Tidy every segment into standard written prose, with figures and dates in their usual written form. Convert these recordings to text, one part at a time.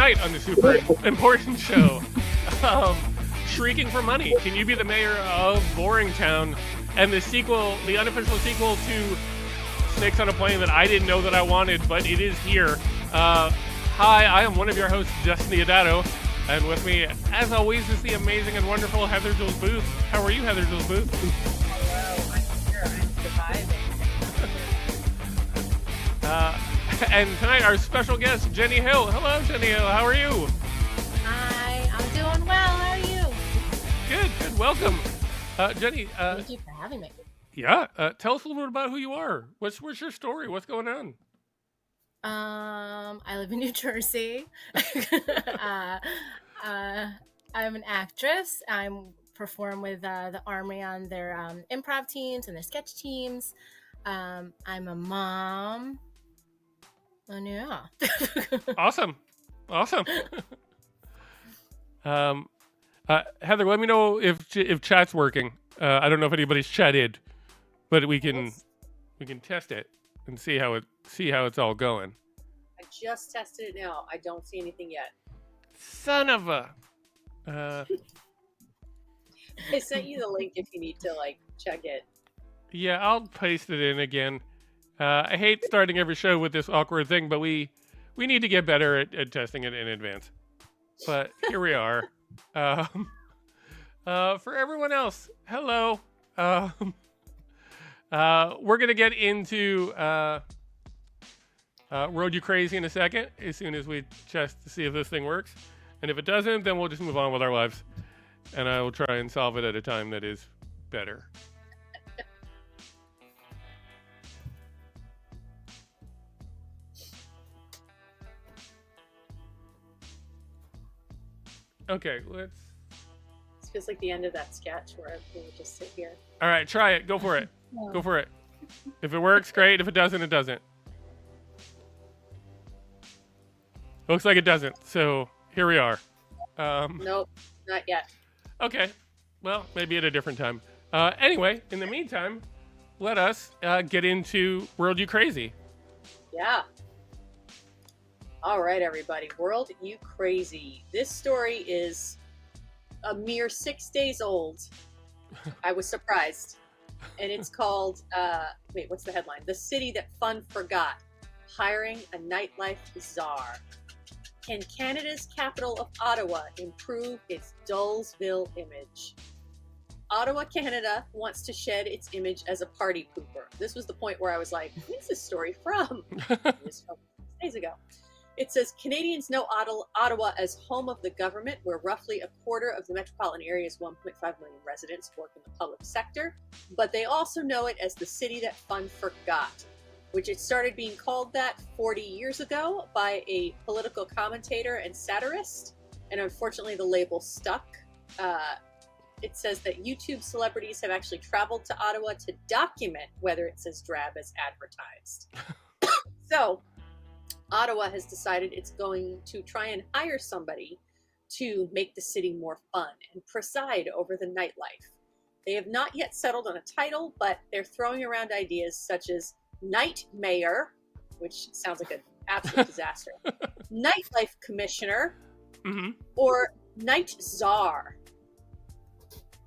tonight on the super important show, Shrieking for Money. Can you be the mayor of Boring Town? And the sequel, the unofficial sequel to Snakes on a Plane that I didn't know that I wanted, but it is here. Hi, I am one of your hosts, Justin Diodato, and with me, as always, is the amazing and wonderful Heather Jules Booth. How are you, Heather Jules Booth? Hello, I'm here. I'm surviving. And tonight, our special guest, Jenny Hill. Hello, Jenny Hill. How are you? Hi, I'm doing well. How are you? Good. Welcome. Jenny. Thank you for having me. Yeah. Tell us a little bit about who you are. What's your story? What's going on? I live in New Jersey. I'm an actress. I perform with the Army on their improv teams and their sketch teams. I'm a mom. And yeah. Awesome. Heather, let me know if chat's working. I don't know if anybody's chatted, but we can test it and see how it's all going. I just tested it now. I don't see anything yet. Son of a. I sent you the link if you need to check it. Yeah, I'll paste it in again. I hate starting every show with this awkward thing, but we need to get better at testing it in advance. But here we are. For everyone else, hello. We're gonna get into Road You Crazy in a second, as soon as we test to see if this thing works. And if it doesn't, then we'll just move on with our lives. And I will try and solve it at a time that is better. Okay, let's... This feels like the end of that sketch where we would just sit here. All right, try it. Go for it. Go for it. If it works, great. If it doesn't, it doesn't. Looks like it doesn't. So here we are. Nope, not yet. Okay. Well, maybe at a different time. Anyway, in the meantime, let us get into World You Crazy. Yeah. All right, everybody. World You Crazy. This story is a mere 6 days old. I was surprised. And it's called, wait, what's the headline? The City That Fun Forgot. Hiring a Nightlife Czar. Can Canada's capital of Ottawa improve its Dullsville image? Ottawa, Canada wants to shed its image as a party pooper. This was the point where I was like, where's this story from? It was from 6 days ago. It says, Canadians know Ottawa as home of the government, where roughly a quarter of the metropolitan area's 1.5 million residents work in the public sector, but they also know it as the city that fun forgot, which it started being called that 40 years ago by a political commentator and satirist, and unfortunately the label stuck. It says that YouTube celebrities have actually traveled to Ottawa to document whether it's as drab as advertised. So, Ottawa has decided it's going to try and hire somebody to make the city more fun and preside over the nightlife. They have not yet settled on a title, but they're throwing around ideas such as Night Mayor, which sounds like an absolute disaster, Nightlife Commissioner, or Night Czar.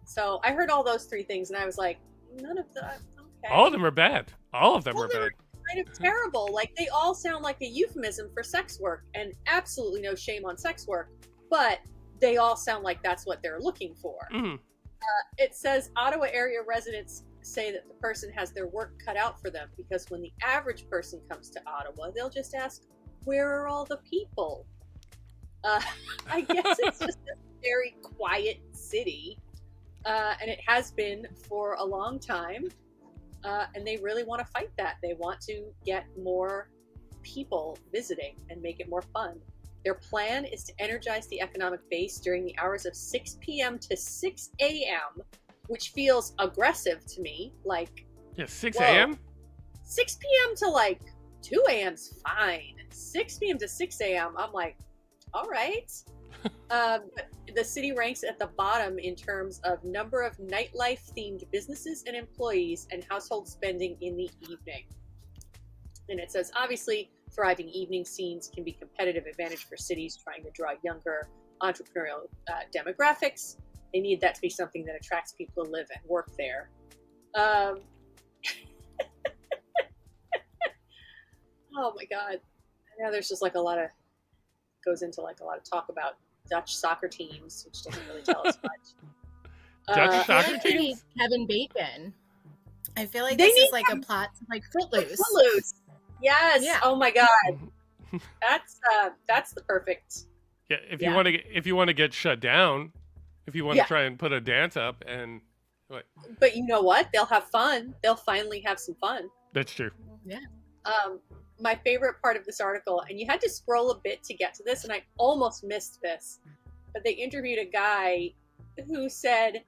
So I heard all those three things and I was like, none of that, okay. All of them are bad. All of them are bad. Kind of terrible. Like, they all sound like a euphemism for sex work, and absolutely no shame on sex work, but they all sound like that's what they're looking for. It says Ottawa area residents say that the person has their work cut out for them, because when the average person comes to Ottawa, they'll just ask, where are all the people? I guess it's just a very quiet city, and it has been for a long time. And they really want to fight that. They want to get more people visiting and make it more fun. Their plan is to energize the economic base during the hours of 6 p.m. to 6 a.m., which feels aggressive to me. Like, yeah, 6 a.m.? 6 p.m. to 2 a.m. is fine. 6 p.m. to 6 a.m., I'm like, all right. The city ranks at the bottom in terms of number of nightlife-themed businesses and employees and household spending in the evening. And it says, obviously, Thriving evening scenes can be competitive advantage for cities trying to draw younger entrepreneurial demographics. They need that to be something that attracts people to live and work there. Oh my God. Now there's just like goes into like a lot of talk about Dutch soccer teams, which doesn't really tell us much. Dutch soccer I need teams? Kevin Bacon. I feel like They this need is like a plot to like Footloose. Footloose. Yes. Yeah. Oh my God. That's the perfect. Yeah, if you want to get shut down, if you want to try and put a dance up and what? But you know what? They'll have fun. They'll finally have some fun. That's true. Yeah. My favorite part of this article, and you had to scroll a bit to get to this, and I almost missed this, but they interviewed a guy who said,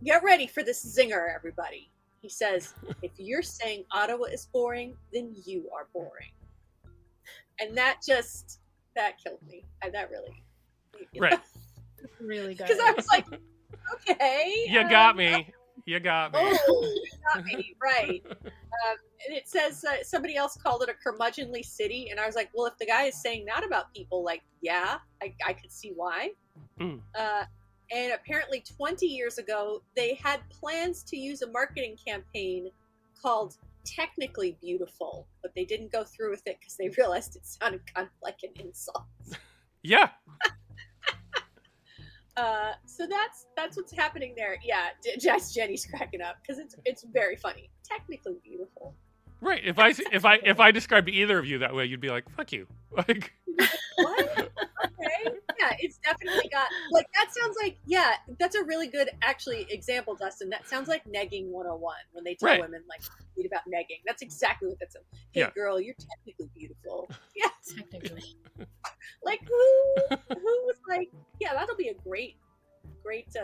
"Get ready for this zinger, everybody." He says, "If you're saying Ottawa is boring, then you are boring." And that killed me. That really made me Right. Really good. Because I was like, okay. You got me. You got me. Oh, you got me. Right. And it says somebody else called it a curmudgeonly city. And I was like, well, if the guy is saying that about people, like, yeah, I could see why. Mm. And apparently 20 years ago, they had plans to use a marketing campaign called Technically Beautiful, but they didn't go through with it because they realized it sounded kind of like an insult. Yeah. So that's what's happening there. Yeah, just Jenny's cracking up because it's very funny. Technically Beautiful. Right. If I described either of you that way, you'd be like, "Fuck you." Like, what? Okay. Yeah, it's definitely got like that sounds like that's a really good actually example, Dustin. That sounds like negging 101 when they tell women like read about negging. That's exactly what that's. Hey girl, you're technically beautiful. Yeah. Technically. Like who was like, yeah, that'll be a great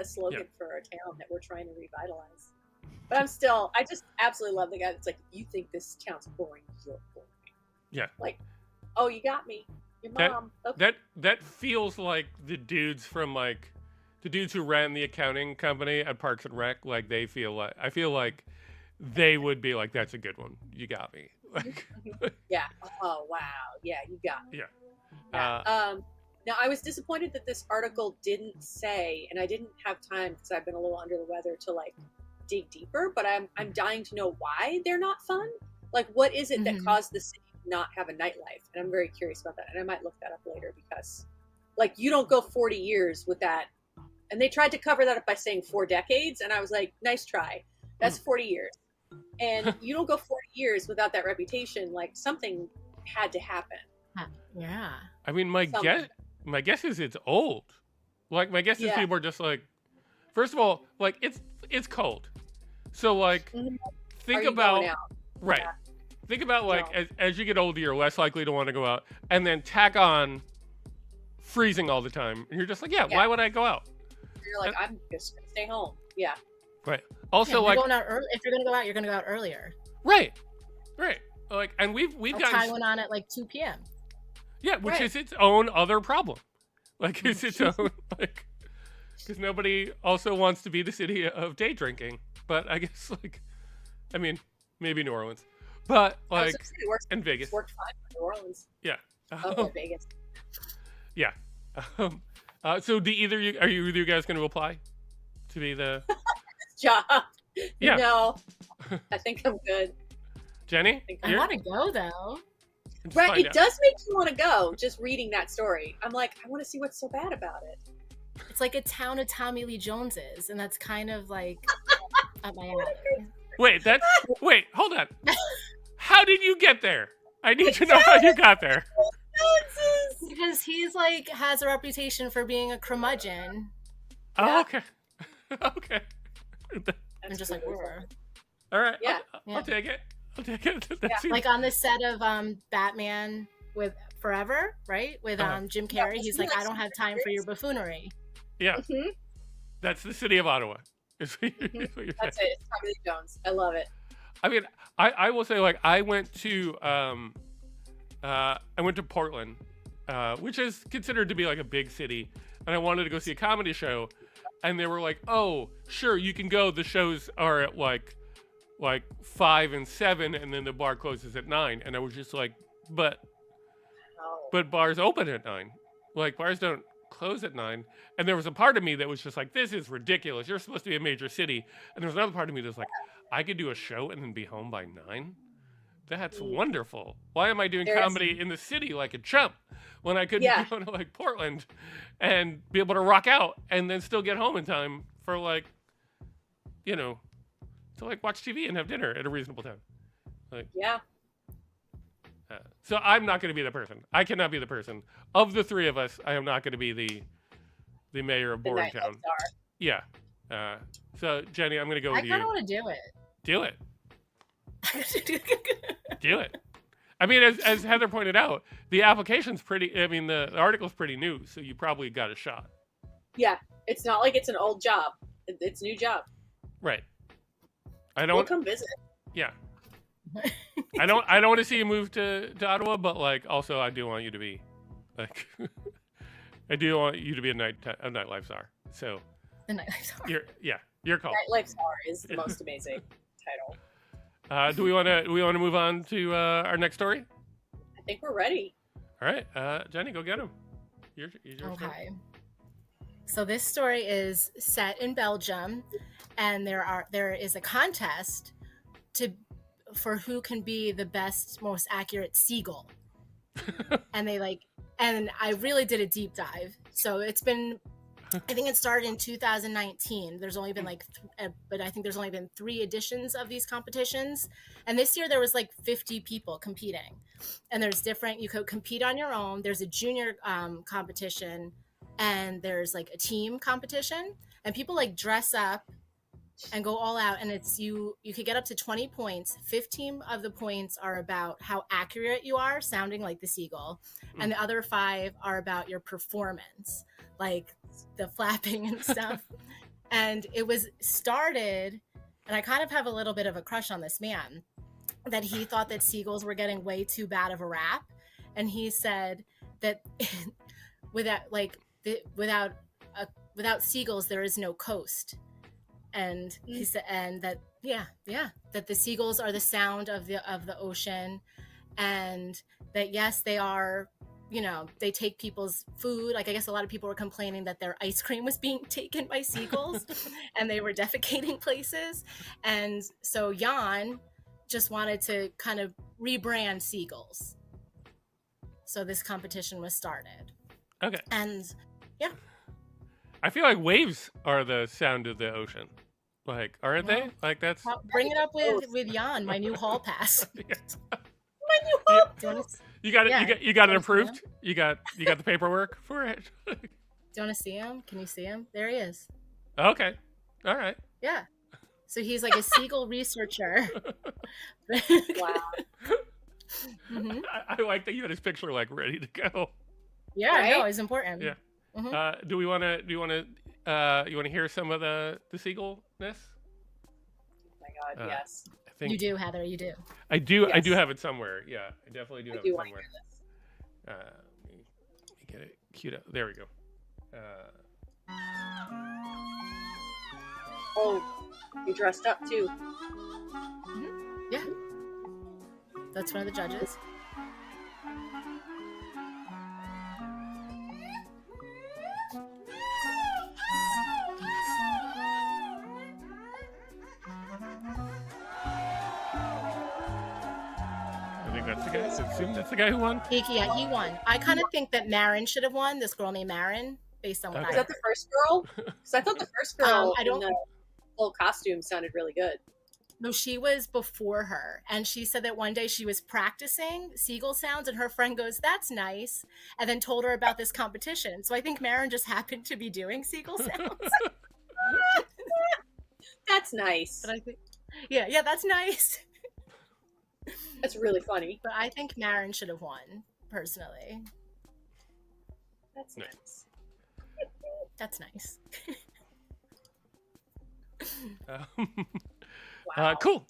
slogan for our town that we're trying to revitalize. But I just absolutely love the guy that's like, you think this town's boring, you're boring. Yeah. Like, oh, you got me. Your mom. That feels like the dudes who ran the accounting company at Parks and Rec. Like I feel like they would be like, that's a good one. You got me. Like, yeah. Oh wow. Yeah, you got me. Yeah. Now I was disappointed that this article didn't say, and I didn't have time because I've been a little under the weather to like dig deeper, but I'm dying to know why they're not fun. Like, what is it that caused the city to not have a nightlife? And I'm very curious about that, and I might look that up later because, like, you don't go 40 years with that. And they tried to cover that up by saying 4 decades, and I was like, nice try. That's 40 years, and you don't go 40 years without that reputation. Like, something had to happen. Yeah. I mean, my guess is it's old. Like, my guess is people are just like, first of all, like it's cold, so like think about think about like as you get older, you're less likely to want to go out, and then tack on freezing all the time, and you're just like, why would I go out? You're like, I'm just gonna stay home. Yeah. Right. Also, like, going out early. If you're gonna go out, you're gonna go out earlier. Right. Like, and we've got try one on at like 2 p.m. Yeah, which is its own other problem. Like, it's its own like. Because nobody also wants to be the city of day drinking. But I guess, like, I mean, maybe New Orleans. But, like, and Vegas. It worked fine for New Orleans. Yeah. Vegas. Yeah. So are either of you guys going to apply to be the... job? Yeah. No. I think I'm good. Jenny? I want to go, though. Right. It does make you want to go, just reading that story. I'm like, I want to see what's so bad about it. It's like a town of Tommy Lee Joneses, and that's kind of like up my alley. Wait, hold on. How did you get there? I need to know how you got there. Because he's like has a reputation for being a curmudgeon. Oh, okay. Okay. I'm just like, whoa. All right. Yeah. I'll take it. Like on the set of Batman with Forever, right? With Jim Carrey, he's like, I don't have time for your buffoonery. Yeah. Mm-hmm. That's the city of Ottawa. Is what you're That's saying. it. It's Tommy Lee Jones. I love it. I mean, I will say, like, I went to Portland, which is considered to be like a big city, and I wanted to go see a comedy show, and they were like, "Oh, sure, you can go. The shows are at like 5 and 7, and then the bar closes at 9." And I was just like, but Oh. bars open at 9. Like bars don't close at 9. And there was a part of me that was just like, this is ridiculous. You're supposed to be a major city. And there was another part of me that was like, I could do a show and then be home by 9. That's wonderful. Why am I doing comedy in the city like a chump when I could go to like Portland and be able to rock out and then still get home in time for like, you know, to like watch TV and have dinner at a reasonable time. Like, so I'm not going to be the person. I cannot be the person. Of the three of us, I am not going to be the mayor of Boring Town. Yeah. So Jenny, I'm going to go with you. I kind of want to do it. Do it. Do it. I mean, as Heather pointed out, the application's pretty. I mean, the article's pretty new, so you probably got a shot. Yeah, it's not like it's an old job. It's a new job. Right. We'll come visit. Yeah. I don't want to see you move to Ottawa, but like also I do want you to be like I do want you to be a nightlife star. So the nightlife star. Your call. Nightlife star is the most amazing title. Do we want to move on to our next story? I think we're ready. All right, Jenny, go get him. Your okay. Story. So this story is set in Belgium, and there is a contest for who can be the best, most accurate seagull. and I really did a deep dive. So it's been, I think it started in 2019. There's only been but I think there's only been 3 editions of these competitions. And this year there was like 50 people competing. And there's different, you could compete on your own. There's a junior competition, and there's like a team competition. And people like dress up and go all out, and it's you could get up to 20 points. 15 of the points are about how accurate you are sounding like the seagull, and the other 5 are about your performance, like the flapping and stuff. And it was started, and I kind of have a little bit of a crush on this man, that he thought that seagulls were getting way too bad of a rap, and he said that without seagulls there is no coast. And he said, and that that the seagulls are the sound of the ocean, and that yes, they are, they take people's food. Like I guess a lot of people were complaining that their ice cream was being taken by seagulls, and they were defecating places. And so Jan just wanted to kind of rebrand seagulls. So this competition was started. Okay. And yeah. I feel like waves are the sound of the ocean. Like, aren't they? Like that's. Bring it up with Jan, my new hall pass. My new hall pass. You got it. Yeah. You got it approved. You got the paperwork for it. Do you want to see him? Can you see him? There he is. Okay. All right. Yeah. So he's like a seagull researcher. Wow. Mm-hmm. I like that you had his picture like ready to go. Yeah, right? No, it's important. Yeah. Mm-hmm. Do you want to hear some of the seagullness? Oh my God, yes. I think you do, Heather. You do. I do. Yes. I do have it somewhere. Yeah, I definitely do have it somewhere. Let me get it queued up. There we go. Oh, you dressed up too. Mm-hmm. Yeah. That's one of the judges. That's the guy who won? Yeah, he won. I kind of think that Marin should have won, this girl named Marin, based on what Is that the first girl? Because I thought the first girl in the full costume sounded really good. No, she was before her. And she said that one day she was practicing seagull sounds, and her friend goes, "That's nice," and then told her about this competition. So I think Marin just happened to be doing seagull sounds. That's nice. But I think, yeah, that's nice. That's really funny. But I think Marin should have won, personally. That's nice. That's nice. Wow. Cool.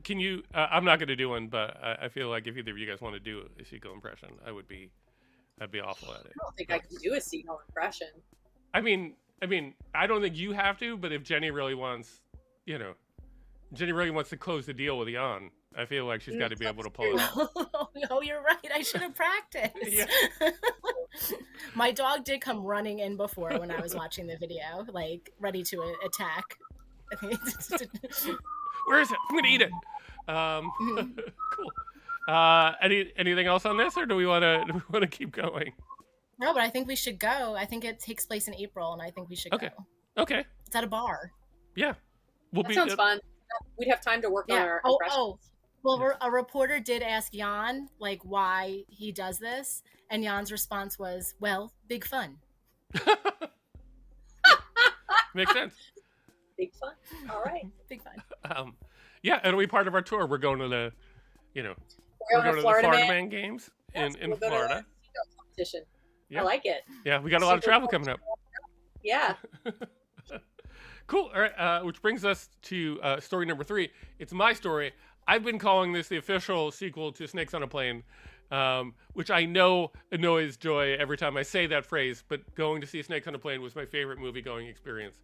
Can you? I'm not going to do one, but I feel like if either of you guys want to do a seagull impression, I'd be awful at it. I don't think I can do a seagull impression. I mean, I don't think you have to, but if Jenny really wants, Jenny really wants to close the deal with Jan, I feel like she's got to be able to pull it off. Oh, you're right. I should have practiced. Yeah. My dog did come running in before when I was watching the video, like ready to attack. Where is it? I'm gonna eat it. Cool. Anything else on this, or do we want to keep going? No, but I think we should go. I think it takes place in April, and I think we should go. Okay. It's at a bar. Yeah. That sounds fun. We'd have time to work on our impressions. Well, a reporter did ask Jan, like, why he does this, and Jan's response was, well, big fun. Makes sense. Big fun. All right. Big fun. Yeah, it'll be part of our tour. We're going to the, we're going to the Florida Man Games in Florida. Competition. Yeah. I like it. Yeah, we got a lot of travel coming up. Yeah. Cool. All right, which brings us to story number 3. It's my story. I've been calling this the official sequel to Snakes on a Plane, which I know annoys Joy every time I say that phrase, but going to see Snakes on a Plane was my favorite movie-going experience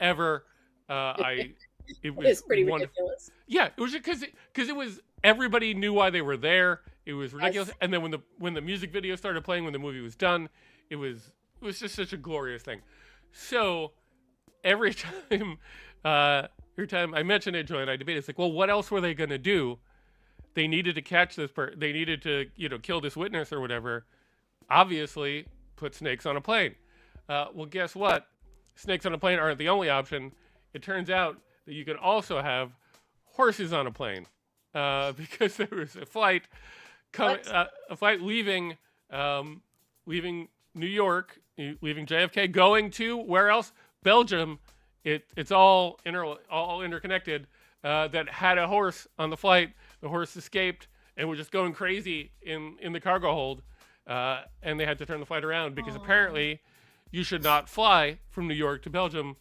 ever. It was pretty ridiculous. Yeah, it was because it was, everybody knew why they were there. It was ridiculous. Yes. And then when the music video started playing, when the movie was done, it was just such a glorious thing. So every time I mention it, Joy and I debate, it's like, well, what else were they going to do? They needed to catch this person. They needed to, kill this witness or whatever. Obviously, put snakes on a plane. Well, guess what? Snakes on a plane aren't the only option. It turns out that you can also have horses on a plane, because there was a flight leaving New York, leaving JFK, going to where else? Belgium. It's all interconnected. That had a horse on the flight. The horse escaped and was just going crazy in the cargo hold, and they had to turn the flight around because apparently you should not fly from New York to Belgium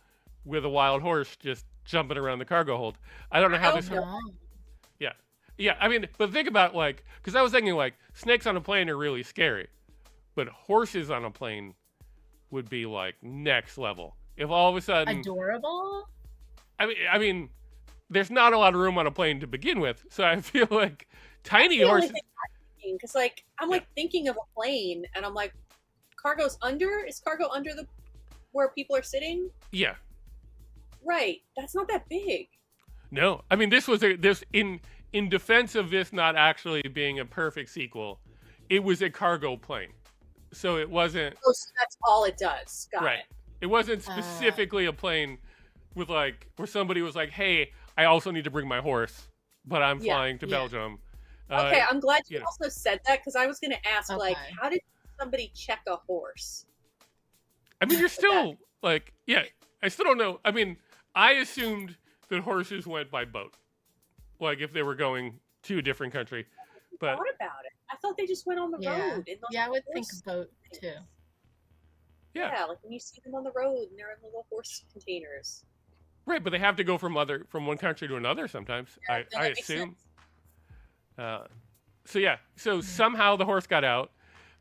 with a wild horse just jumping around the cargo hold. I don't know how this. Yeah. I mean, but think about, because I was thinking, snakes on a plane are really scary, but horses on a plane would be next level. If all of a sudden adorable. I mean, there's not a lot of room on a plane to begin with, so I feel like tiny horses. Because I'm thinking of a plane, and I'm like, cargo's under? Is cargo under where people are sitting? Yeah. Right. That's not that big. No, I mean, this was in defense of this not actually being a perfect sequel, it was a cargo plane, so it wasn't. Oh, so that's all it does. Got right. it. It wasn't specifically a plane with where somebody was like, "Hey, I also need to bring my horse, but I'm flying to Belgium." Okay, I'm glad you also said that, because I was going to ask, how did somebody check a horse? I mean, you're still I still don't know. I mean, I assumed that horses went by boat, if they were going to a different country. But I thought about it. I thought they just went on the road. I would think boat too. Yeah, when you see them on the road and they're in little horse containers. Right, but they have to go from one country to another sometimes. Yeah, I assume. So somehow the horse got out.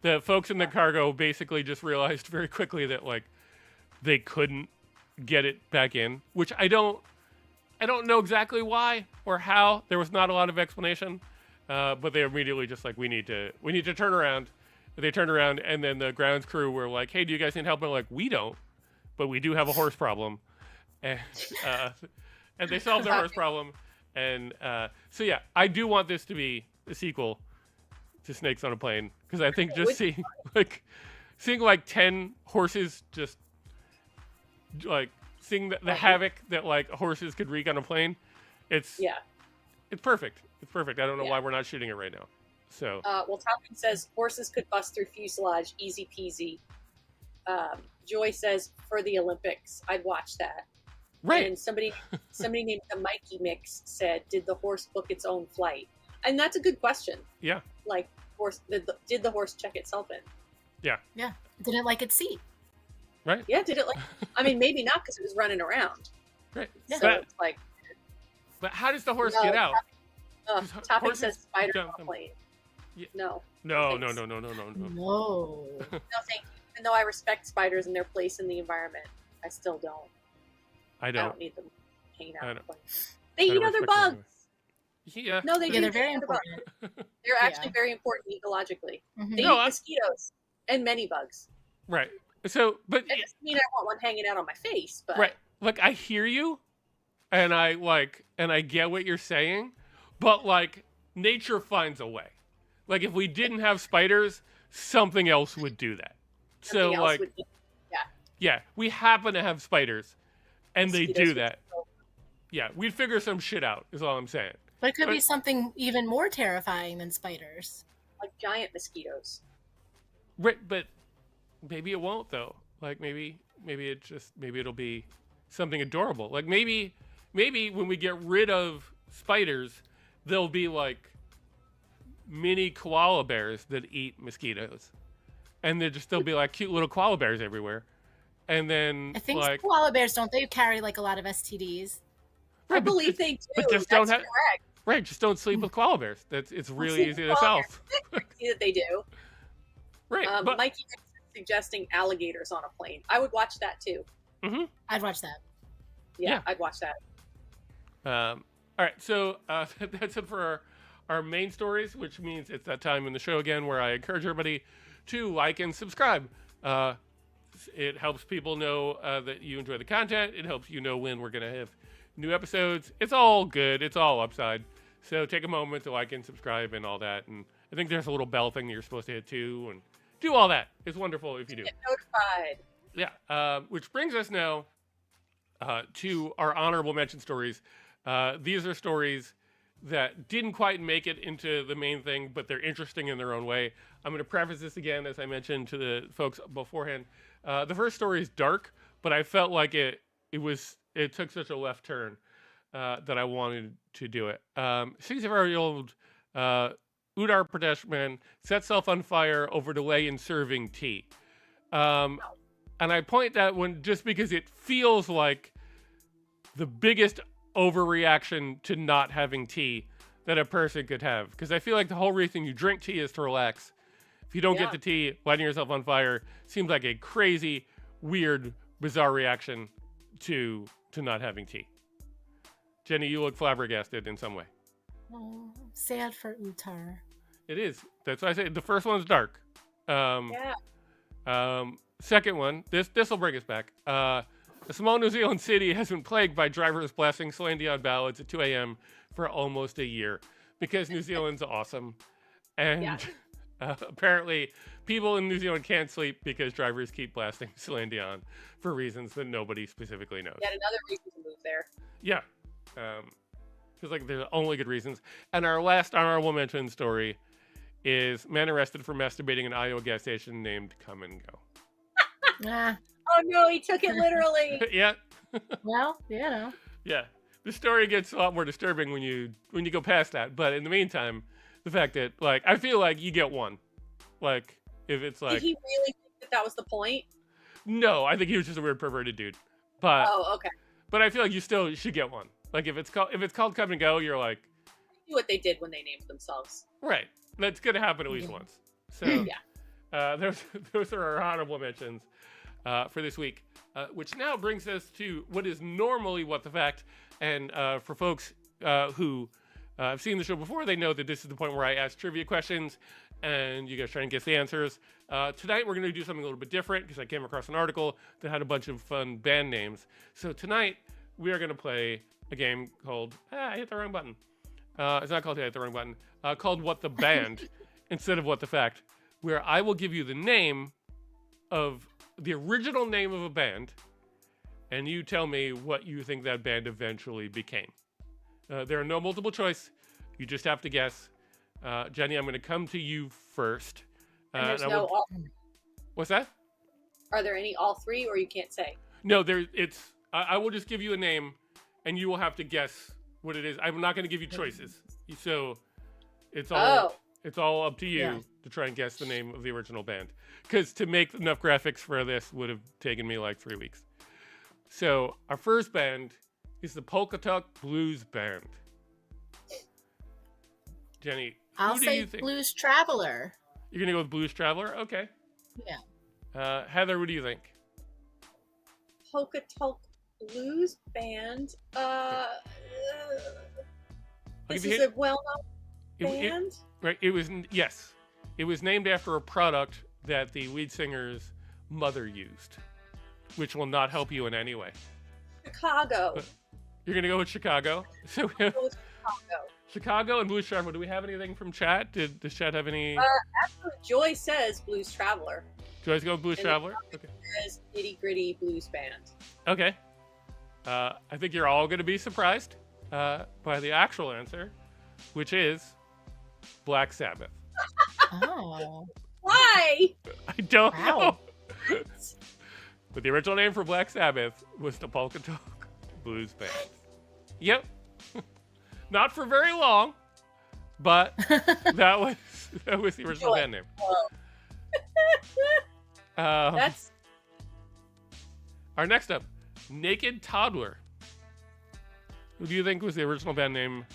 The folks in the cargo basically just realized very quickly that they couldn't get it back in, which I don't know exactly why or how. There was not a lot of explanation, but they immediately just we need to turn around. They turned around, and then the grounds crew were like, "Hey, do you guys need help?" And they're like, "We don't, but we do have a horse problem," and they solved their horse problem. And I do want this to be a sequel to Snakes on a Plane, because I think just seeing 10 horses just seeing the havoc that horses could wreak on a plane, it's perfect. It's perfect. I don't know why we're not shooting it right now. So Talcum says horses could bust through fuselage, easy peasy. Joy says for the Olympics, I'd watch that. Right. And somebody named the Mikey Mix said, did the horse book its own flight? And that's a good question. Yeah. Did the horse check itself in? Yeah. Yeah. Did it like its seat? Right. Yeah. Did it maybe not, because it was running around. Right. So it's but how does the horse get out? Topic says spider on a plane. Yeah. No. No. No. No, thank you. Even though I respect spiders and their place in the environment, I still don't. I don't need them hanging out on a plane. They eat other bugs. Yeah. No, they Yeah, do. they're very care about important. it. They're actually Yeah. very important ecologically. Mhm. They No, eat mosquitoes and many bugs. right. So, but It doesn't mean I want one hanging out on my face, but right, like I hear you, and I get what you're saying, but like nature finds a way. Like if we didn't have spiders, something else would do that. So something else like, would be. Yeah, yeah, we happen to have spiders, and they mosquitoes do would that. kill, Yeah, we'd figure some shit out. Is all I'm saying. But it could be But- something even more terrifying than spiders. like giant mosquitoes. Right, but maybe it won't though. Like maybe it'll be something adorable. Like maybe when we get rid of spiders, there'll be like mini koala bears that eat mosquitoes, and there'll be like cute little koala bears everywhere. And then I think like koala bears don't they carry like a lot of STDs? I right, but believe just- they do. but just don't That's have- correct. right, just don't sleep with koala bears. It's really sleep easy with to koala solve. See that they do. Right, but Mikey is suggesting alligators on a plane. I would watch that too. I'd watch that. Yeah, Yeah. I'd watch that. all right, so that's it for our main stories, which means it's that time in the show again where I encourage everybody to like and subscribe. It helps people know that you enjoy the content. It helps you know when we're going to have new episodes. It's all good. It's all upside. So take a moment to like and subscribe and all that. And I think there's a little bell thing that you're supposed to hit too. And do all that. It's wonderful if you do. Get notified. Yeah, which brings us now to our honorable mention stories. These are stories that didn't quite make it into the main thing, but they're interesting in their own way. I'm going to preface this again, as I mentioned to the folks beforehand. The first story is dark, but I felt like it took such a left turn that I wanted to do it. 64-year-old Uttar Pradesh man set self on fire over delay in serving tea. And I point that one just because it feels like the biggest overreaction to not having tea that a person could have. Because I feel like the whole reason you drink tea is to relax. If you don't get the tea, lighting yourself on fire seems like a crazy, weird, bizarre reaction to not having tea. Jenny, you look flabbergasted in some way. Oh, sad for Uttar. It is. That's why I say the first one's dark. Second one, this will bring us back. A small New Zealand city has been plagued by drivers blasting Celine Dion ballads at 2 a.m. for almost a year because New Zealand's awesome. And apparently people in New Zealand can't sleep because drivers keep blasting Celine Dion for reasons that nobody specifically knows. Yet another reason to move there. Yeah. Feels like there's only good reasons. And our last honorable mention story is man arrested for masturbating in Iowa gas station named Come and Go. Ah, Oh no, he took it literally. Yeah. well, you know. Yeah. The story gets a lot more disturbing when you go past that. But in the meantime, the fact that like I feel like you get one. Like if it's like Did he really think that was the point? no, I think he was just a weird perverted dude. But Oh, okay. but I feel like you still should get one. Like if it's called Come and Go, you're like Do what they did when they named themselves. right. That's gonna happen at least once. So Yeah. those are our honorable mentions for this week, which now brings us to what is normally What the Fact. And for folks who have seen the show before, they know that this is the point where I ask trivia questions and you guys try and guess the answers. Tonight we're going to do something a little bit different because I came across an article that had a bunch of fun band names. So tonight we are going to play a game called I hit the wrong button. It's not called I hit the wrong button. Called What the Band instead of What the Fact, where I will give you the name of the original name of a band, and you tell me what you think that band eventually became. There are no multiple choice. You just have to guess. Jenny, I'm going to come to you first. And there's and no all. What's that? Are there any all three, or you can't say? No, I will just give you a name, and you will have to guess what it is. I'm not going to give you choices. So it's all up to you to try and guess the name of the original band. Because to make enough graphics for this would have taken me like 3 weeks. So our first band is the Polka Talk Blues Band. Jenny, I'll who do say you think? Blues Traveler. You're going to go with Blues Traveler? Okay. Yeah. Heather, what do you think? Polka Talk Blues Band. I'll This give you is a hint. a well-known band. Right. It was yes. It was named after a product that the lead singer's mother used, which will not help you in any way. Chicago. But you're gonna go with Chicago. So we have Go with Chicago. Chicago and Blues Traveler. Do we have anything from chat? Does chat have any? Actually, Joy says Blues Traveler. Do you guys go with Blues and Traveler? Okay. Says Itty Gritty Blues Band. Okay. I think you're all gonna be surprised by the actual answer, which is Black Sabbath. Oh. Why? I don't Wow. know. But the original name for Black Sabbath was the Polka Talk Blues Band. Yep. Not for very long, but that was the original band name. That's Our next up, Naked Toddler. Who do you think was the original band name?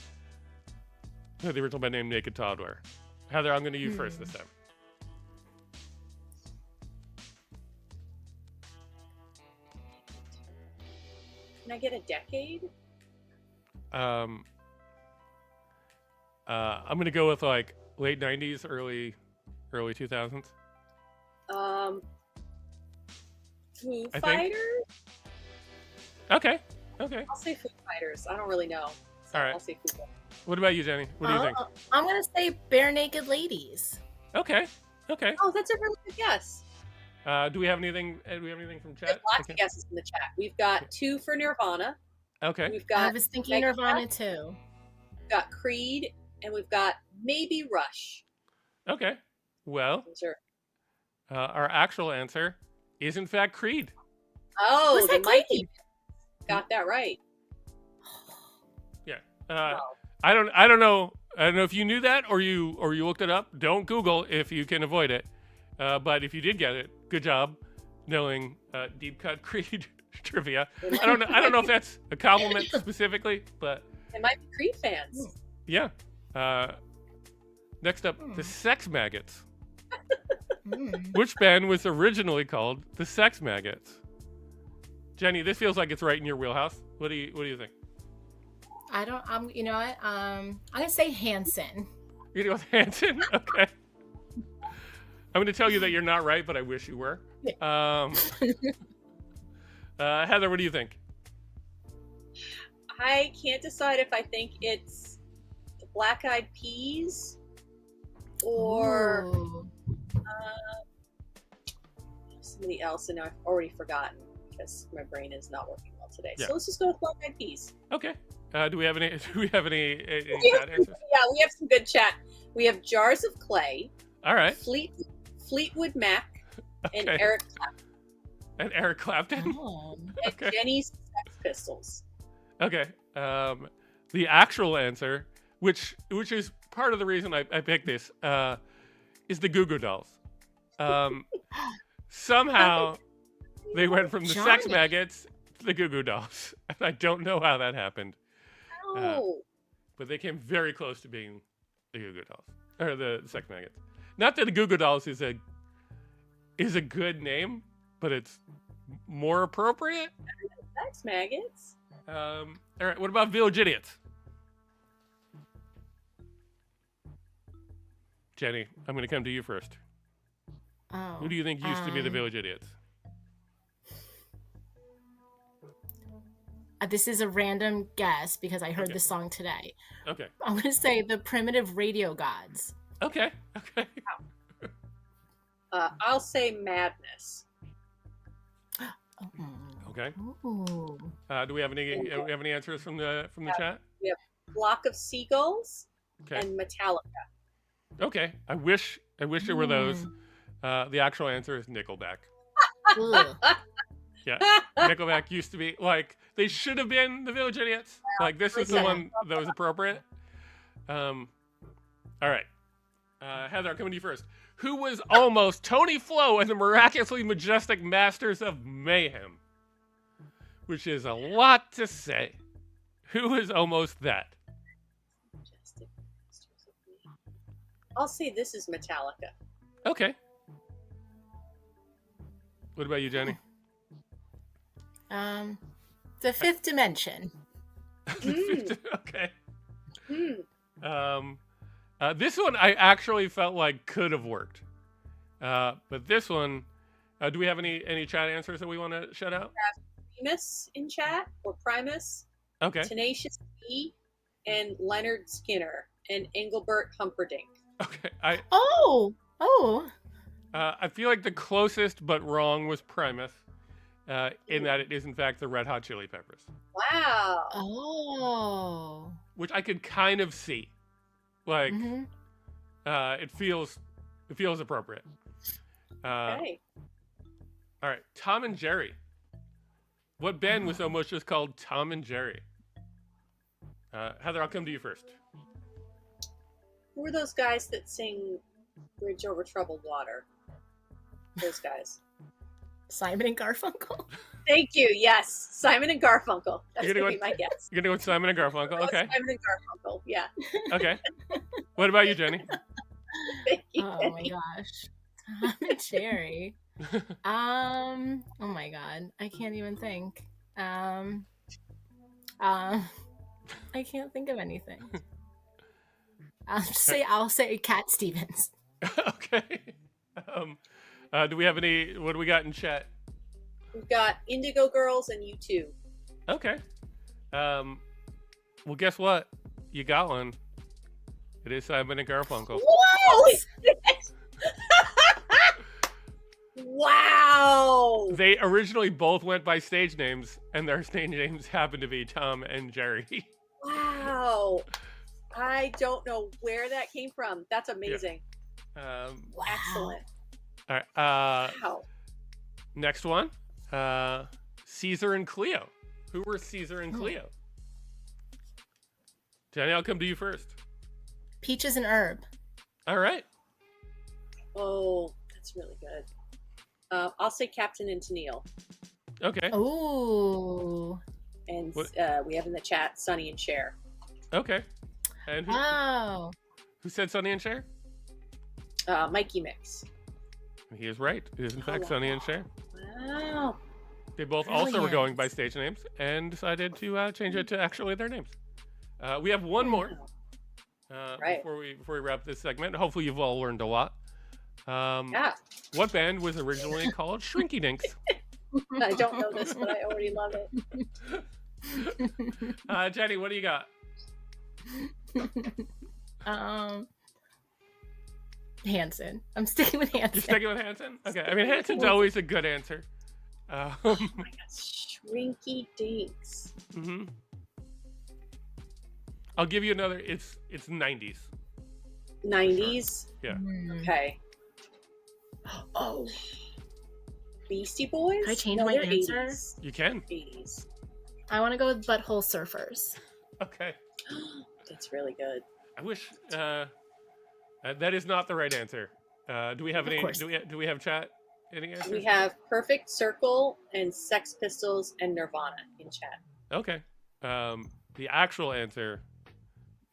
The original band name Naked Toddler. Heather, I'm going to you first this time. Can I get a decade? I'm going to go with like late 90s, early 2000s. Foo I think- Fighters? Okay. I'll say Foo Fighters. I don't really know. So All right. I'll say Foo Fighters. What about you, Jenny? What do you think? I'm gonna say Bare Naked Ladies. Okay. Oh, that's a really good guess. Do we have anything? Do we have anything from There's chat? lots Okay. of guesses in the chat. We've got 2 for Nirvana. Okay. We've I got was thinking Megadeth, Nirvana too. we've got Creed, and we've got maybe Rush. Okay. Well, Those are- our actual answer is in fact Creed. Oh, What's the that Mikey Creed? got that right. Yeah. Wow. I don't know. I don't know if you knew that or you looked it up. Don't Google if you can avoid it. But if you did get it, good job knowing deep cut Creed trivia. I don't know if that's a compliment specifically, but They might be Creed fans. yeah. Next up, the Sex Maggots. Which band was originally called the Sex Maggots? Jenny, this feels like it's right in your wheelhouse. What do you think? You know what? I'm gonna say Hanson. You're gonna go with Hanson? Okay. I'm gonna tell you that you're not right, but I wish you were. Heather, what do you think? I can't decide if I think it's the Black Eyed Peas or Ooh. somebody else, and I've already forgotten because my brain is not working well today. Yeah. So let's just go with Black Eyed Peas. Okay. Do we have any chat answers? Yeah, we have some good chat. We have Jars of Clay, All right. Fleetwood Mac, and Okay. Eric Clapton, And Eric Clapton. Oh. and Okay. Jenny's Sex Pistols. Okay. The actual answer, which is part of the reason I picked this, is the Goo Goo Dolls. Somehow they went from the Sex Johnny. Maggots to the Goo Goo Dolls. And I don't know how that happened. Oh, But they came very close to being the Goo Goo Dolls. Or the Sex Maggots. Not that the Goo Goo Dolls is a good name, but it's more appropriate. Sex Maggots. All right, what about Village Idiots? Jenny, I'm going to come to you first. Oh. Who do you think used to be the Village Idiots? This is a random guess because I heard Okay. the song today. Okay. I'm gonna say the Primitive Radio Gods. Okay. I'll say Madness. Okay. Ooh. Do we have any answers from the chat? Flock of Seagulls Okay. and Metallica. Okay. I wish there were those. The actual answer is Nickelback. Ugh. Yeah. Nickelback used to be like they should have been the Village Idiots. Like this was the Yeah. one that was appropriate. All right. Heather, I'm coming to you first. Who was almost Tony Flo and the Miraculously Majestic Masters of Mayhem? Which is a lot to say. Who was almost that? I'll say this is Metallica. Okay. What about you, Jenny? The Fifth Dimension. Okay. Hmm. This one I actually felt like could have worked. But this one, do we have any chat answers that we want to shout out? Primus in chat, or Primus, Okay. Tenacious D, and Leonard Skinner, and Engelbert Humperdinck. Okay. Oh. I feel like the closest but wrong was Primus, in that it is in fact the Red Hot Chili Peppers, Wow. Oh. which I could kind of see. Like, Mhm. it feels appropriate. Okay. All right, Tom and Jerry. What band was almost just called Tom and Jerry? Heather, I'll come to you first. Who are those guys that sing Bridge Over Troubled Water? Those guys. Simon and Garfunkel. Thank you. Yes. Simon and Garfunkel. That's You're going gonna to be my guess. You're gonna go with Simon and Garfunkel. Okay. Simon and Garfunkel. Yeah. Okay. What about you, Jenny? Thank you. Oh my gosh. Tom and Jerry. Oh my god. I can't even think. I can't think of anything. I'll say Cat Stevens. Okay. Do we have any? What do we got in chat? We've got Indigo Girls and U2. Okay. Well, guess what? You got one. It is Simon and Garfunkel. Whoa! Wow! They originally both went by stage names, and their stage names happened to be Tom and Jerry. Wow! I don't know where that came from. That's amazing. Wow. Excellent. All right. Wow. Next one. Caesar and Cleo. Who were Caesar and Cleo? Jenny, I'll come to you first. Peaches and Herb. All right. Oh, that's really good. I'll say Captain and Tennille. Okay. Oh. And What- we have in the chat Sonny and Cher. Okay. And Oh. who said Sonny and Cher? Mikey Mix. He is right. It is in fact Sonny and Cher. Wow. They both also were Brilliant. going by stage names and decided to change it to actually their names. We have one more Right. before we wrap this segment. Hopefully you've all learned a lot. Yeah. What band was originally called Shrinky Dinks? I don't know this, but I already love it. Jenny, what do you got? Hanson. I'm sticking with Hanson. You're sticking with Hanson? Okay. I mean, Hanson's always a good answer. Oh my God. Shrinky Dinks. Mhm. I'll give you another. It's 90s. 90s. Yeah. Okay. Oh. Beastie Boys? Can I change No, my they're answer? 80s. You can. 80s. I want to go with Butthole Surfers. Okay. That's really good. I wish that is not the right answer. Do we have Of any? course. Do we have chat? Any answers? We have Perfect Circle and Sex Pistols and Nirvana in chat. Okay. The actual answer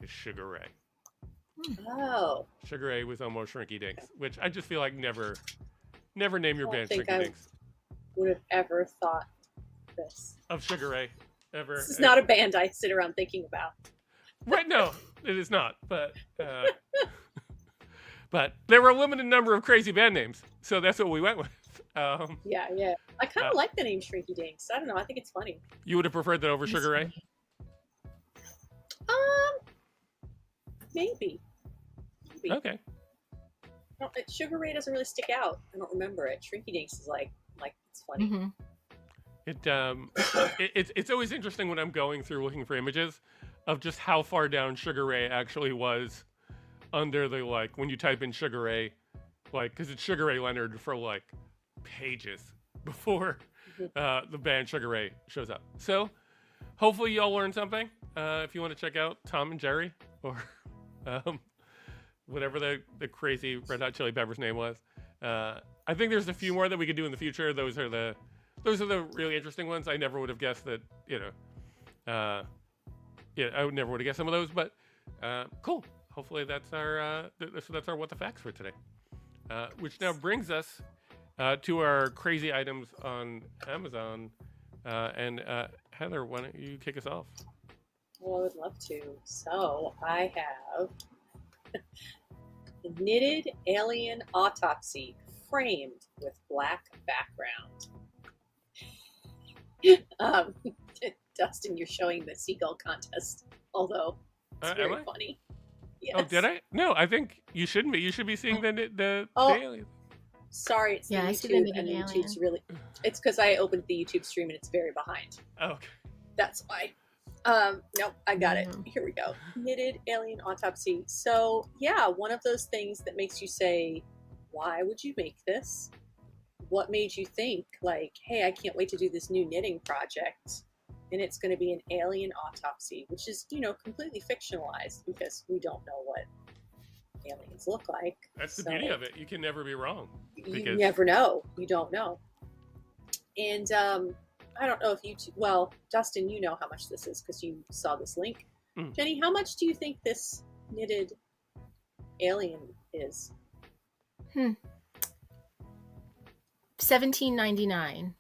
is Sugar Ray. Oh. Sugar Ray was almost Shrinky Dinks, which I just feel like never name your I band don't think Shrinky I- Dinks Would have ever thought this. of Sugar Ray ever. This is not a band I sit around thinking about. Right? No, it is not. But but there were a limited number of crazy band names, so that's what we went with. Yeah. I kind of like the name Shrinky Dinks. I don't know. I think it's funny. You would have preferred that over Sugar Ray? Maybe. Okay. No, Sugar Ray doesn't really stick out. I don't remember it. Shrinky Dinks is like it's funny. Mm-hmm. It's always interesting when I'm going through looking for images of just how far down Sugar Ray actually was under the, like, when you type in Sugar Ray, like, because it's Sugar Ray Leonard for like pages before the band Sugar Ray shows up. So hopefully y'all learned something. If you want to check out Tom and Jerry or whatever the crazy Red Hot Chili Peppers name was. I think there's a few more that we could do in the future. Those are the really interesting ones. I never would have guessed that, I would never would have guessed some of those, but cool. Hopefully that's our What the Facts for today. Which now brings us to our crazy items on Amazon. And Heather, why don't you kick us off? Well, I would love to. So I have the knitted alien autopsy framed with black background. Um, Dustin, you're showing the seagull contest, although it's Am very I? funny. Oh, Yes. did I? No, I think you shouldn't be. You should be seeing the Oh. alien. Sorry, it's Yeah, the I see the YouTube, knitted and the alien. YouTube's really. It's because I opened the YouTube stream and it's very behind. Oh, okay. That's why. Nope, I got it. Here we go. Knitted alien autopsy. So yeah, one of those things that makes you say, why would you make this? What made you think, like, hey, I can't wait to do this new knitting project, and it's going to be an alien autopsy, which is, completely fictionalized because we don't know what aliens look like. That's the beauty of it. You can never be wrong. You never know. You don't know. And I don't know if well, Dustin, you know how much this is because you saw this link. Jenny, how much do you think this knitted alien is? $17.99.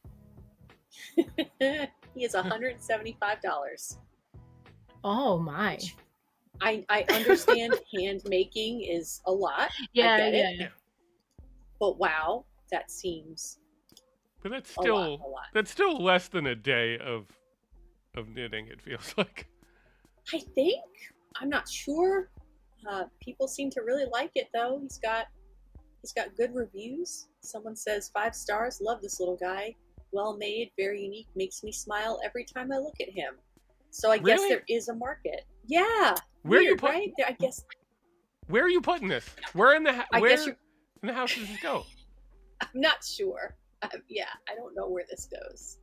He is $175. Oh my. I understand hand making is a lot. Yeah, I get yeah. it. But wow, that seems But that's a still lot. that's still less than a day of knitting. It feels like. I think. I'm not sure. People seem to really like it though. He's got good reviews. Someone says 5 stars. Love this little guy. Well made, very unique. Makes me smile every time I look at him. So I guess there is a market. Yeah. Where weird, are you put, right? I guess. Where are you putting this? Where in the I guess in the house does this go? I'm not sure. Yeah, I don't know where this goes.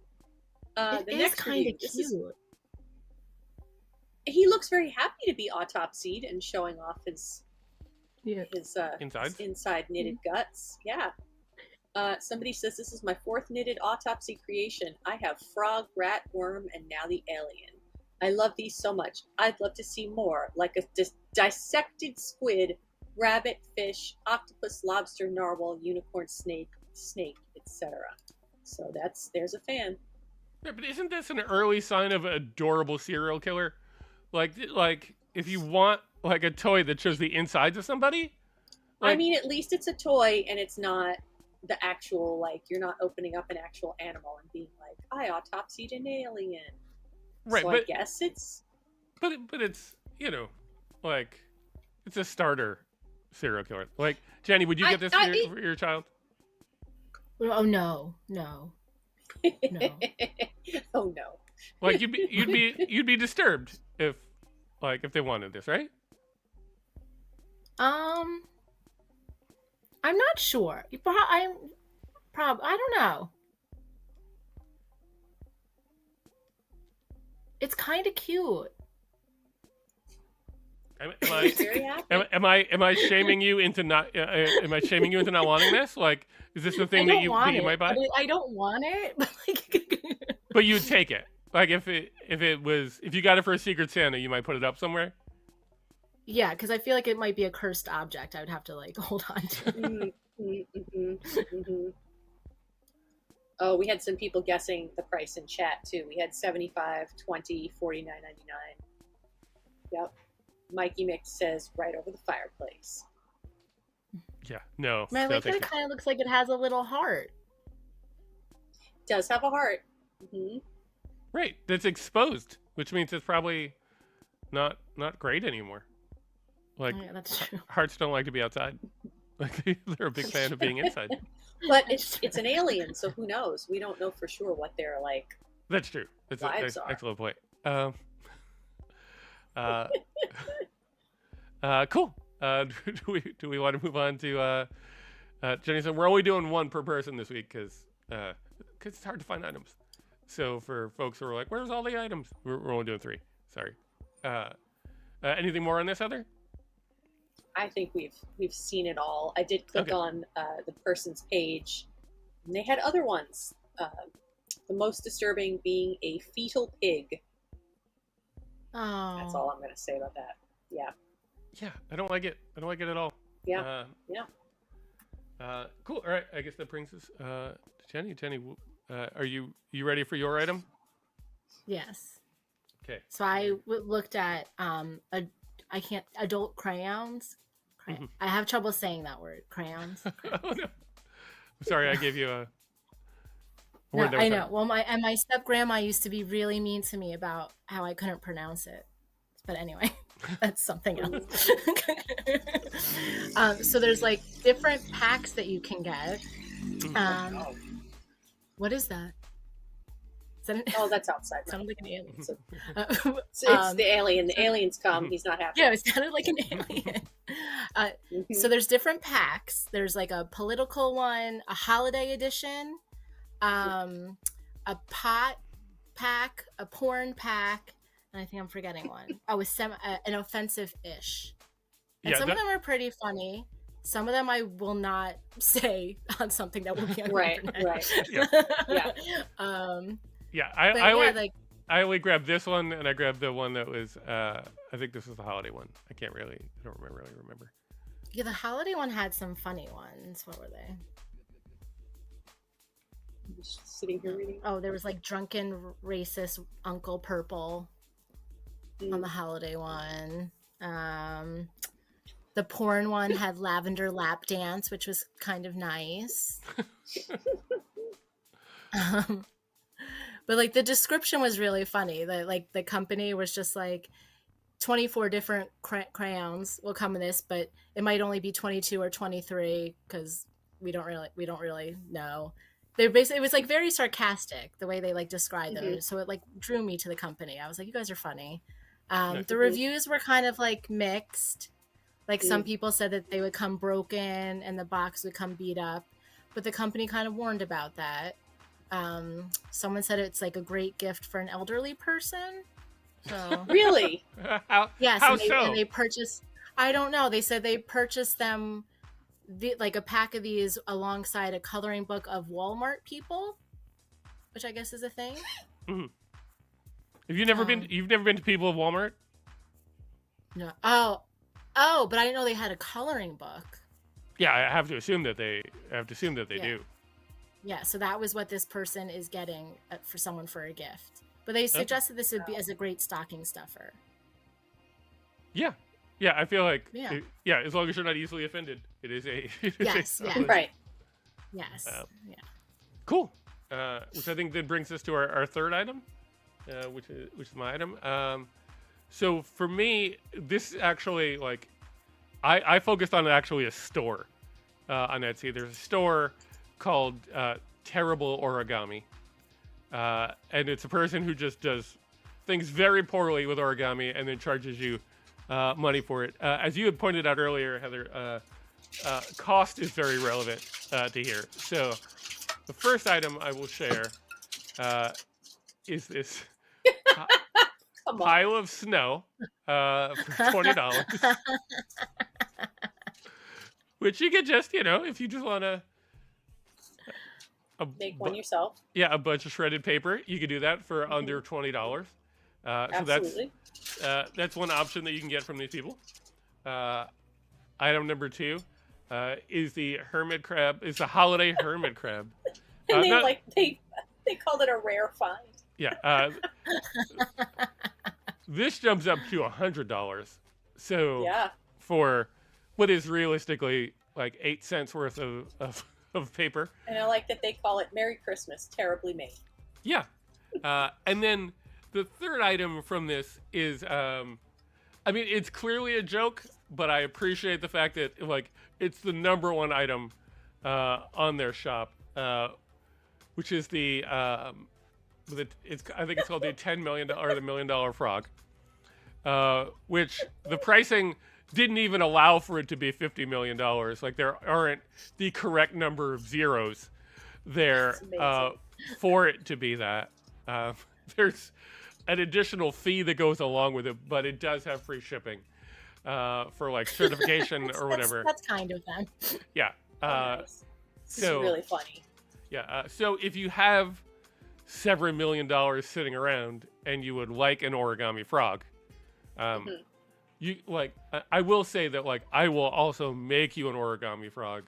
It the is next kind review, of cute. He looks very happy to be autopsied and showing off his inside knitted guts. Yeah. Somebody says this is my 4th knitted autopsy creation. I have frog, rat, worm, and now the alien. I love these so much. I'd love to see more, like a dissected squid, rabbit, fish, octopus, lobster, narwhal, unicorn, snake, etc. So there's a fan. Yeah, but isn't this an early sign of an adorable serial killer? Like if you want like a toy that shows the insides of somebody. I mean, at least it's a toy and it's not the actual, like, you're not opening up an actual animal and being like, I autopsied an alien. Right, so but I guess it's. But it's like it's a starter serial killer. Like Jenny, would you get this for your child? Oh no, no. Oh no. Like you'd be disturbed if they wanted this, right? I'm not sure. I don't know. It's kind of cute. Am I shaming you into not? Am I shaming you into not wanting this? Like, is this the thing that you might buy? I don't want it, but but you'd take it. Like if you got it for a Secret Santa, you might put it up somewhere. Yeah, because I feel like it might be a cursed object. I would have to hold on to. Oh, we had some people guessing the price in chat too. We had $75, $20, $49.99. Yep. Mikey Mix says right over the fireplace. Yeah, no. I like that it kind of looks like it has a little heart. It does have a heart. Right, that's exposed, which means it's probably not great anymore. Like, yeah, that's true. Hearts don't like to be outside. Like they're a big fan of being inside. But it's an alien, so who knows? We don't know for sure what they're like. That's true. That's an excellent point. Cool. Do we want to move on to Jenny said we're only doing one per person this week because it's hard to find items. So for folks who are like, where's all the items? We're only doing 3. Sorry. Anything more on this, Heather? I think we've seen it all. I did click on the person's page, and they had other ones. The most disturbing being a fetal pig. Oh. That's all I'm going to say about that. Yeah. Yeah, I don't like it. I don't like it at all. Yeah. Cool. All right. I guess that brings us to Jenny. Jenny, are you ready for your item? Yes. Okay. So I looked at adult crayons. I have trouble saying that word, crayons. Oh no. I'm sorry, I gave you a No, word that I was know. hard. Well, my step grandma used to be really mean to me about how I couldn't pronounce it. But anyway, that's something else. So there's like different packs that you can get. Um, Oh, what is that? Is that oh, that's outside. sounded like an alien. It's, Uh, it's the alien. The aliens come. He's not happy. yeah, it sounded like an alien. Mhm. So there's different packs. There's like a political one, a holiday edition, a pot pack, a porn pack, and I think I'm forgetting one. Oh, an offensive-ish. And Yeah, some of them are pretty funny. Some of them I will not say on something that will be on the Right, internet. right. Yeah. Yeah. yeah. But yeah, I only grabbed this one, and I grabbed the one that was. I think this was the holiday one. I don't really remember. yeah, the holiday one had some funny ones. What were they? I'm just sitting here reading. Oh, there was like drunken racist Uncle Purple on the holiday one. The porn one had lavender lap dance, which was kind of nice. But like the description was really funny. The company was just like 24 different crayons will come in this, but it might only be 22 or 23 because we don't really know. It was like very sarcastic the way they like described them, so it like drew me to the company. I was like, you guys are funny. The reviews were kind of like mixed. Like some people said that they would come broken and the box would come beat up, but the company kind of warned about that. Someone said it's like a great gift for an elderly person. So Really? yes, How and they purchased. I don't know. They said they purchased them, like a pack of these alongside a coloring book of Walmart people, which I guess is a thing. Mhm. Have you never been? You've never been to People of Walmart? No. Oh, but I didn't know they had a coloring book. Yeah, I have to assume that they. Yeah. Do. Yeah, so that was what this person is getting for someone for a gift. But they suggested this would be as a great stocking stuffer. Yeah, yeah. I feel like. Yeah. As long as you're not easily offended, it is a. Yes. Yeah. Right. Yes. Yeah. Cool. Which I think then brings us to our third item, which is my item. So for me, this actually like, I focused on actually a store, on Etsy. There's a store called Terrible Origami, and it's a person who just does things very poorly with origami and then charges you money for it. As you had pointed out earlier, Heather, cost is very relevant to here. So the first item I will share is this pile of snow for $20, which you could just, if you just want to Make one yourself. Yeah, a bunch of shredded paper. You could do that for under $20. Absolutely. So that's one option that you can get from these people. Item number 2 is the hermit crab. It's the holiday hermit crab. And they called it a rare find. Yeah. This jumps up to $100. So Yeah. for what is realistically like 8 cents worth of paper. And I like that they call it Merry Christmas, terribly made. Yeah. And then the third item from this is, it's clearly a joke, but I appreciate the fact that like it's the number one item on their shop, which is I think it's called the $10 million or the $1 million frog, which the pricing didn't even allow for it to be $50 million. Like there aren't the correct number of zeros there for it to be that. There's an additional fee that goes along with it, but it does have free shipping for like certification or whatever. That's kind of them. Yeah. Nice. This is really funny. Yeah. So if you have several $1 million sitting around and you would like an origami frog, you like. I will say that like I will also make you an origami frog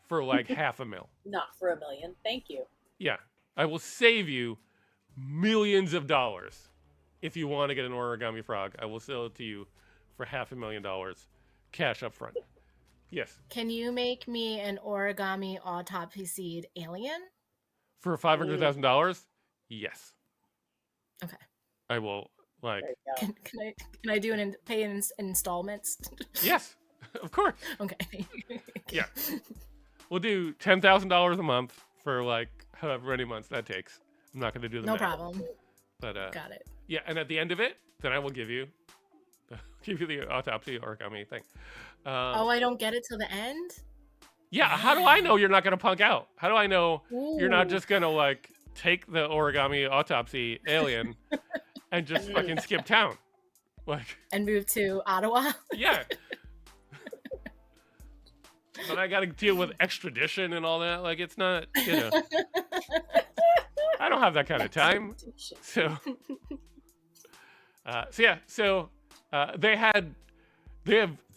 for like $500,000. Not for $1 million. Thank you. Yeah, I will save you millions of dollars if you want to get an origami frog, I will sell it to you for $500,000 cash up front. Yes. Can you make me an origami autopsied alien? For $500,000? Yes. Okay. I will, like... There you go. Can I do pay in installments? Yes, of course. Okay. Yeah. We'll do $10,000 a month for, like, however many months that takes. I'm not going to do the No math. problem. But, Got it. yeah, and at the end of it, then I will give you the autopsy origami thing. Oh, I don't get it till the end? Yeah, how do I know you're not going to punk out? How do I know you're not Ooh. just going to, like, take the origami autopsy alien and just fucking skip town? Like, And move to Ottawa? yeah. But I got to deal with extradition and all that. Like, it's not, you know. I don't have that kind of time. So they have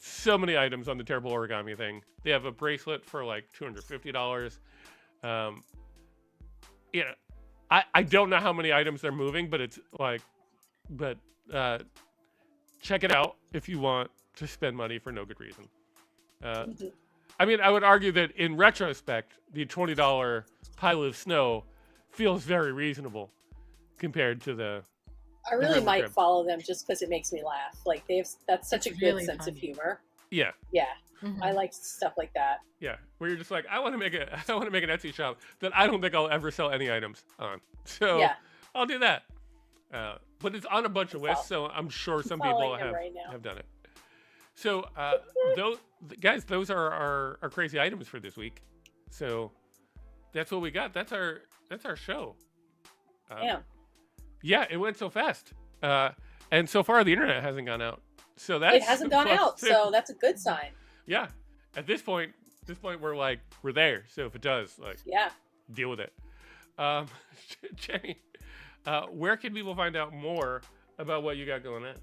so many items on the terrible origami thing. They have a bracelet for like $250. You know, I don't know how many items they're moving, but it's like, check it out if you want to spend money for no good reason. I mean, I would argue that in retrospect, the $20 pile of snow feels very reasonable compared to the... I really River might Crib. follow them just because it makes me laugh. Like that's such It's a good really sense of funny. humor. Yeah, Yeah, Mhm. I like stuff like that. yeah. Where you're just like, I want to make an Etsy shop that I don't think I'll ever sell any items on. So Yeah. I'll do that. But it's on a bunch of lists, so I'm sure some people following him right now. have done it. So those are our crazy items for this week. So that's what we got. That's our show. Damn. Yeah, it went so fast. And so far the internet hasn't gone out. So that's It hasn't gone plus out, two. so that's a good sign. Yeah. At this point we're there. So if it does, like, Yeah. deal with it. Jenny, where can people find out more about what you got going on?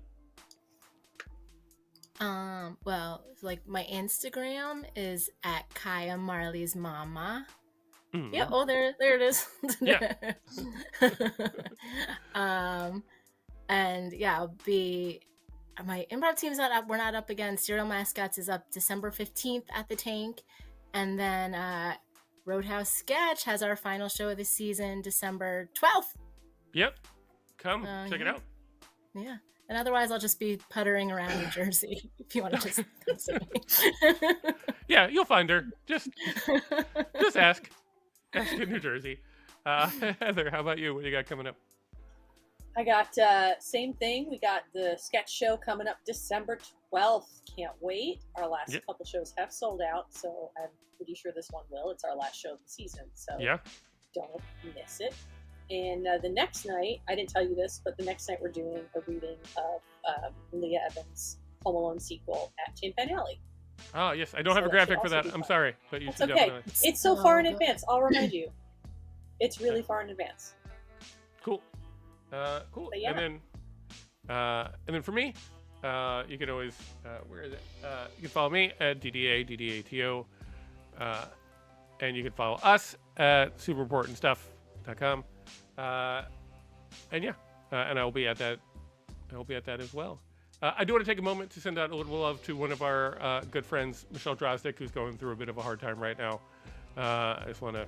Well, like my Instagram is at Kaya Marley's Mama. Mhm. Yeah, oh there it is. Yeah. And yeah, I'll be my improv team's not up. We're not up again. Serial Mascots is up December 15th at the Tank. And then Roadhouse Sketch has our final show of the season, December 12th. Yep. Come check it yeah. out. Yeah. And otherwise I'll just be puttering around New Jersey if you want to just come see me. Yeah, you'll find her. Just ask. Ask in New Jersey. Heather, how about you? What do you got coming up? I got same thing. We got the sketch show coming up December 12th. Can't wait. Our last Yep. couple shows have sold out, so I'm pretty sure this one will. It's our last show of the season, so Yeah. don't miss it. And the next night, I didn't tell you this, but the next night we're doing a reading of Leah Evans' Home Alone sequel at Tin Pan Alley. Oh, yes. I don't have a So that should graphic for also that. be I'm fun. sorry, but you It's should okay. definitely. It's so far in good. advance. I'll remind you. It's really far in advance. Cool. Cool. But yeah. And then for me, you can always where is it? You can follow me at DDATO, and you can follow us at superimportantstuff.com. And yeah, and I'll be at that. I'll be at that as well. I do want to take a moment to send out a little love to one of our good friends, Michelle Drozdick, who's going through a bit of a hard time right now. I just want to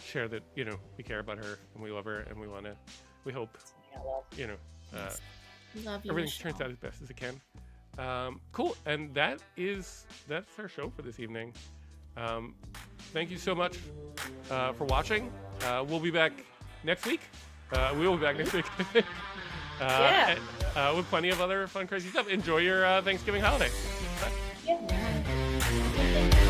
share that, you know, we care about her and we love her and we hope, Yeah, well, you know, Love you, everything Michelle. turns out as best as it can. Cool. And that's our show for this evening. Thank you so much for watching. We'll be back next week. We will be back next week. Yeah. And, with plenty of other fun, crazy stuff. Enjoy your Thanksgiving holiday. Bye. yeah. Yeah.